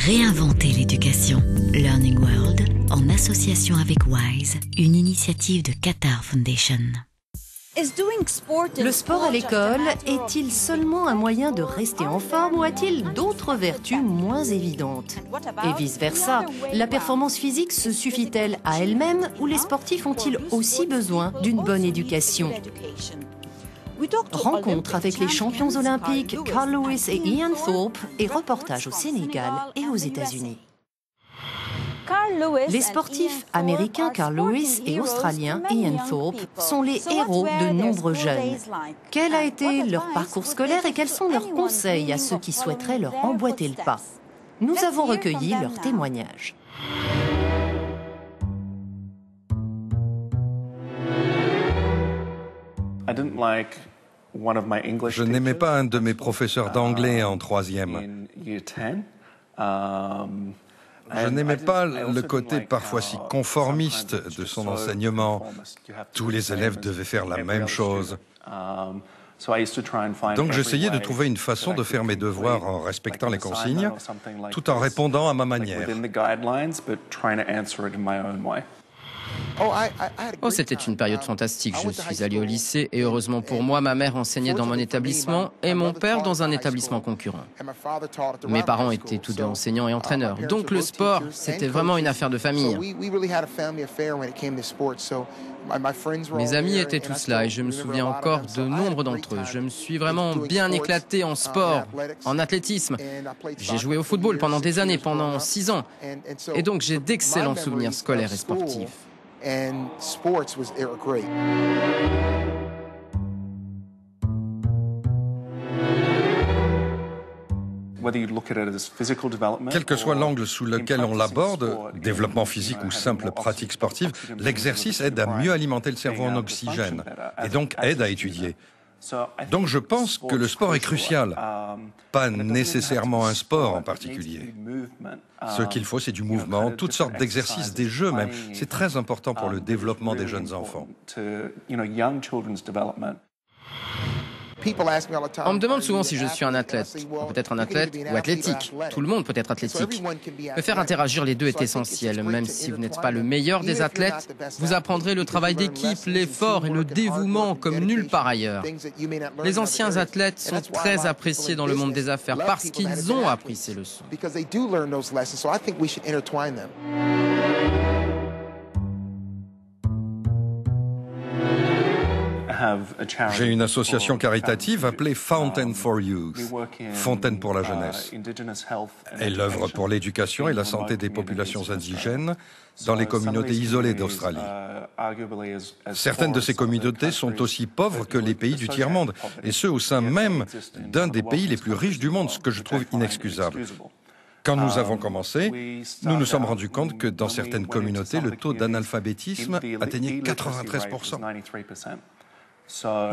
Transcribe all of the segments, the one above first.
Réinventer l'éducation. Learning World, en association avec WISE, une initiative de Qatar Foundation. Le sport à l'école est-il seulement un moyen de rester en forme ou a-t-il d'autres vertus moins évidentes? Et vice-versa, la performance physique se suffit-elle à elle-même ou les sportifs ont-ils aussi besoin d'une bonne éducation? Rencontre avec les champions olympiques Carl Lewis et Ian Thorpe et reportage au Sénégal et aux États-Unis. Les sportifs américains Carl Lewis et australiens Ian Thorpe sont les héros de nombreux jeunes. Quel a été leur parcours scolaire et quels sont leurs conseils à ceux qui souhaiteraient leur emboîter le pas? Nous avons recueilli leurs témoignages. Je n'aimais pas un de mes professeurs d'anglais en troisième. Je n'aimais pas le côté parfois si conformiste de son enseignement. Tous les élèves devaient faire la même chose. Donc j'essayais de trouver une façon de faire mes devoirs en respectant les consignes, tout en répondant à ma manière. Oh, c'était une période fantastique. Je suis allé au lycée et heureusement pour moi, ma mère enseignait dans mon établissement et mon père dans un établissement concurrent. Mes parents étaient tous deux enseignants et entraîneurs. Donc le sport, c'était vraiment une affaire de famille. Mes amis étaient tous là et je me souviens encore de nombre d'entre eux. Je me suis vraiment bien éclaté en sport, en athlétisme. J'ai joué au football pendant des années, pendant 6 ans. Et donc j'ai d'excellents souvenirs scolaires et sportifs. Quel que soit l'angle sous lequel on l'aborde, développement physique ou simple pratique sportive, l'exercice aide à mieux alimenter le cerveau en oxygène et donc aide à étudier. Donc je pense que le sport est crucial, pas nécessairement un sport en particulier. Ce qu'il faut, c'est du mouvement, toutes sortes d'exercices, des jeux même. C'est très important pour le développement des jeunes enfants. On me demande souvent si je suis un athlète. Peut-être un athlète ou athlétique. Tout le monde peut être athlétique. Mais faire interagir les deux est essentiel. Même si vous n'êtes pas le meilleur des athlètes, vous apprendrez le travail d'équipe, l'effort et le dévouement comme nulle part ailleurs. Les anciens athlètes sont très appréciés dans le monde des affaires parce qu'ils ont appris ces leçons. J'ai une association caritative appelée Fountain for Youth, Fontaine pour la jeunesse. Elle œuvre pour l'éducation et la santé des populations indigènes dans les communautés isolées d'Australie. Certaines de ces communautés sont aussi pauvres que les pays du tiers-monde, et ce au sein même d'un des pays les plus riches du monde, ce que je trouve inexcusable. Quand nous avons commencé, nous nous sommes rendus compte que dans certaines communautés, le taux d'analphabétisme atteignait 93%.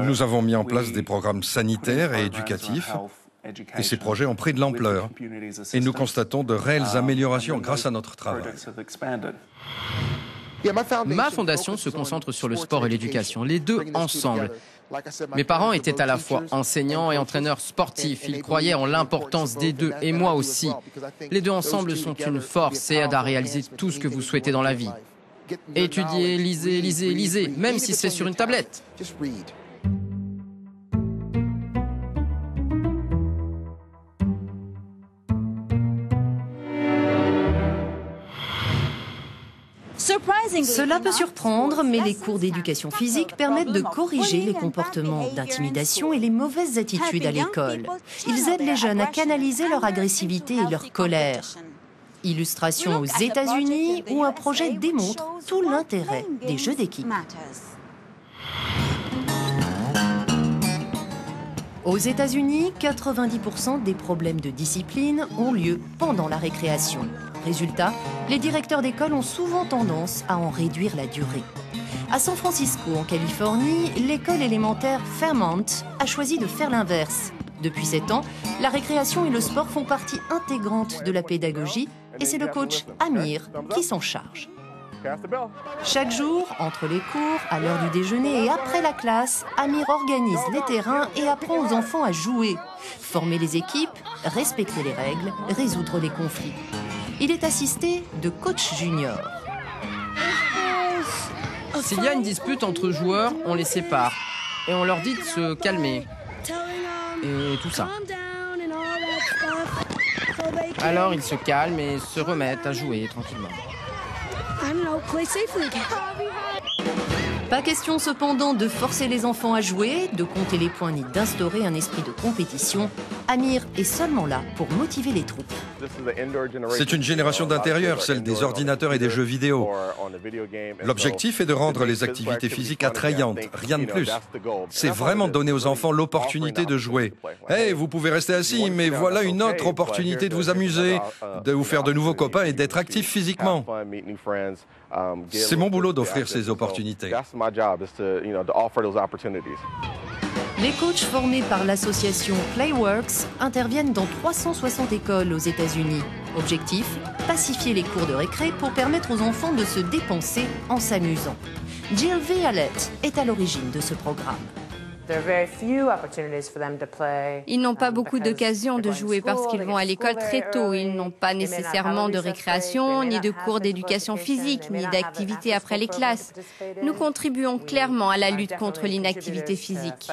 Nous avons mis en place des programmes sanitaires et éducatifs et ces projets ont pris de l'ampleur et nous constatons de réelles améliorations grâce à notre travail. Ma fondation se concentre sur le sport et l'éducation, les deux ensemble. Mes parents étaient à la fois enseignants et entraîneurs sportifs. Ils croyaient en l'importance des deux, et moi aussi. Les deux ensemble sont une force et aident à réaliser tout ce que vous souhaitez dans la vie. Étudiez, lisez, lisez, lisez, même si c'est sur une tablette. Cela peut surprendre, mais les cours d'éducation physique permettent de corriger les comportements d'intimidation et les mauvaises attitudes à l'école. Ils aident les jeunes à canaliser leur agressivité et leur colère. Illustration aux États-Unis où un projet démontre tout l'intérêt des jeux d'équipe. Aux États-Unis, 90% des problèmes de discipline ont lieu pendant la récréation. Résultat, les directeurs d'école ont souvent tendance à en réduire la durée. À San Francisco, en Californie, l'école élémentaire Fairmont a choisi de faire l'inverse. Depuis 7 ans, la récréation et le sport font partie intégrante de la pédagogie et c'est le coach Amir qui s'en charge. Chaque jour, entre les cours, à l'heure du déjeuner et après la classe, Amir organise les terrains et apprend aux enfants à jouer, former les équipes, respecter les règles, résoudre les conflits. Il est assisté de coachs juniors. S'il y a une dispute entre joueurs, on les sépare et on leur dit de se calmer. Et tout ça. Alors ils se calment et se remettent à jouer tranquillement. Pas question cependant de forcer les enfants à jouer, de compter les points ni d'instaurer un esprit de compétition. Amir est seulement là pour motiver les troupes. C'est une génération d'intérieur, celle des ordinateurs et des jeux vidéo. L'objectif est de rendre les activités physiques attrayantes, rien de plus. C'est vraiment donner aux enfants l'opportunité de jouer. Hey, vous pouvez rester assis, mais voilà une autre opportunité de vous amuser, de vous faire de nouveaux copains et d'être actif physiquement. C'est mon boulot d'offrir ces opportunités. Les coachs formés par l'association Playworks interviennent dans 360 écoles aux États-Unis. Objectif, pacifier les cours de récré pour permettre aux enfants de se dépenser en s'amusant. Jill Violette est à l'origine de ce programme. Ils n'ont pas beaucoup d'occasions de jouer parce qu'ils vont à l'école très tôt. Ils n'ont pas nécessairement de récréation, ni de cours d'éducation physique, ni d'activités après les classes. Nous contribuons clairement à la lutte contre l'inactivité physique.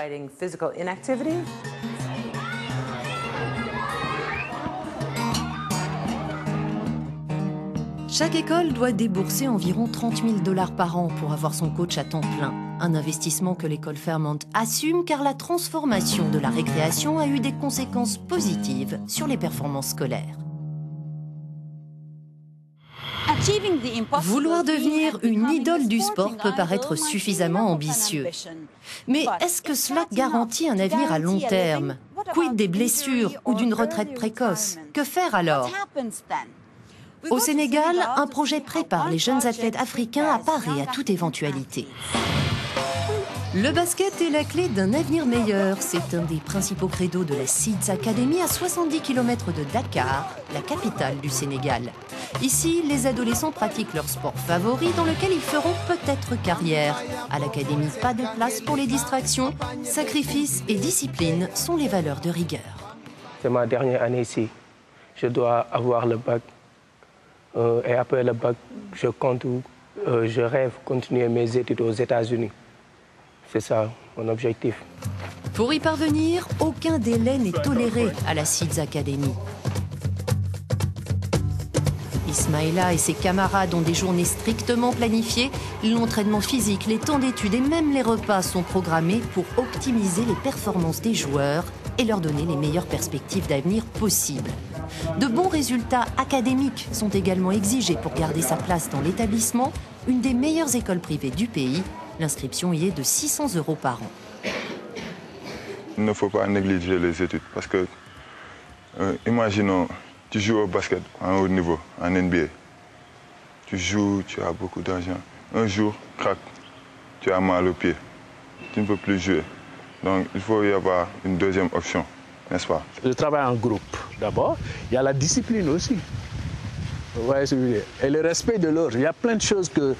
Chaque école doit débourser environ 30 000 $ par an pour avoir son coach à temps plein. Un investissement que l'école Fairmont assume car la transformation de la récréation a eu des conséquences positives sur les performances scolaires. Vouloir devenir une idole du sport peut paraître suffisamment ambitieux. Mais est-ce que cela garantit un avenir à long terme? Quid des blessures ou d'une retraite précoce? Que faire alors? Au Sénégal, un projet prépare les jeunes athlètes africains à parer à toute éventualité. Le basket est la clé d'un avenir meilleur. C'est un des principaux credos de la Seeds Academy à 70 km de Dakar, la capitale du Sénégal. Ici, les adolescents pratiquent leur sport favori dans lequel ils feront peut-être carrière. À l'académie, pas de place pour les distractions. Sacrifice et discipline sont les valeurs de rigueur. C'est ma dernière année ici. Je dois avoir le bac. Et après le bac, je rêve continuer mes études aux États-Unis. C'est ça mon objectif. Pour y parvenir, aucun délai n'est toléré à la Seeds Academy. Ismaïla et ses camarades ont des journées strictement planifiées. L'entraînement physique, les temps d'études et même les repas sont programmés pour optimiser les performances des joueurs et leur donner les meilleures perspectives d'avenir possibles. De bons résultats académiques sont également exigés pour garder sa place dans l'établissement, une des meilleures écoles privées du pays. L'inscription y est de 600 € par an. Il ne faut pas négliger les études parce que, imaginons, tu joues au basket à un haut niveau, en NBA. Tu joues, tu as beaucoup d'argent. Un jour, crac, tu as mal au pied. Tu ne peux plus jouer. Donc, il faut y avoir une deuxième option, n'est-ce pas? Le travail en groupe, d'abord. Il y a la discipline aussi. Vous voyez ce que je veux dire? Et le respect de l'autre. Il y a plein de choses que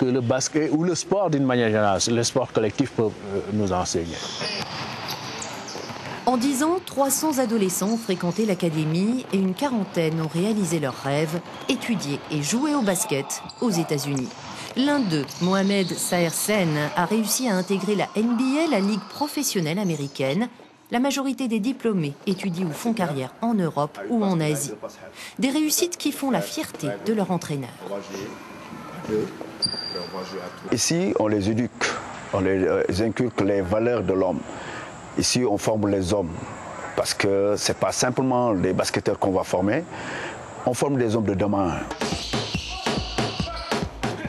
le basket ou le sport d'une manière générale, le sport collectif peut nous enseigner. En 10 ans, 300 adolescents ont fréquenté l'académie et une quarantaine ont réalisé leurs rêves, étudier et jouer au basket aux États-Unis. L'un d'eux, Mohamed Saher Sen, a réussi à intégrer la NBA, la ligue professionnelle américaine. La majorité des diplômés étudient ou font carrière en Europe ou en Asie. Des réussites qui font la fierté de leur entraîneur. Ici, on les éduque, on les inculque les valeurs de l'homme. Ici, on forme les hommes, parce que ce n'est pas simplement les basketteurs qu'on va former, on forme des hommes de demain.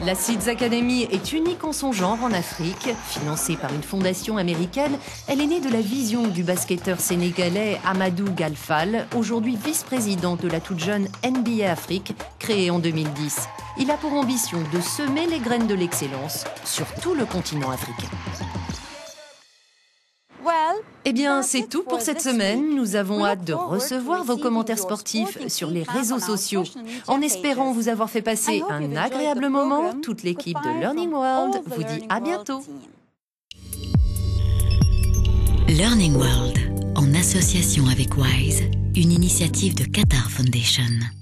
La Seeds Academy est unique en son genre en Afrique. Financée par une fondation américaine, elle est née de la vision du basketteur sénégalais Amadou Galfal, aujourd'hui vice-président de la toute jeune NBA Afrique, créée en 2010. Il a pour ambition de semer les graines de l'excellence sur tout le continent africain. Eh bien, c'est tout pour cette semaine. Nous avons hâte de recevoir vos commentaires sportifs sur les réseaux sociaux. En espérant vous avoir fait passer un agréable moment, toute l'équipe de Learning World vous dit à bientôt. Learning World, en association avec Wise, une initiative de Qatar Foundation.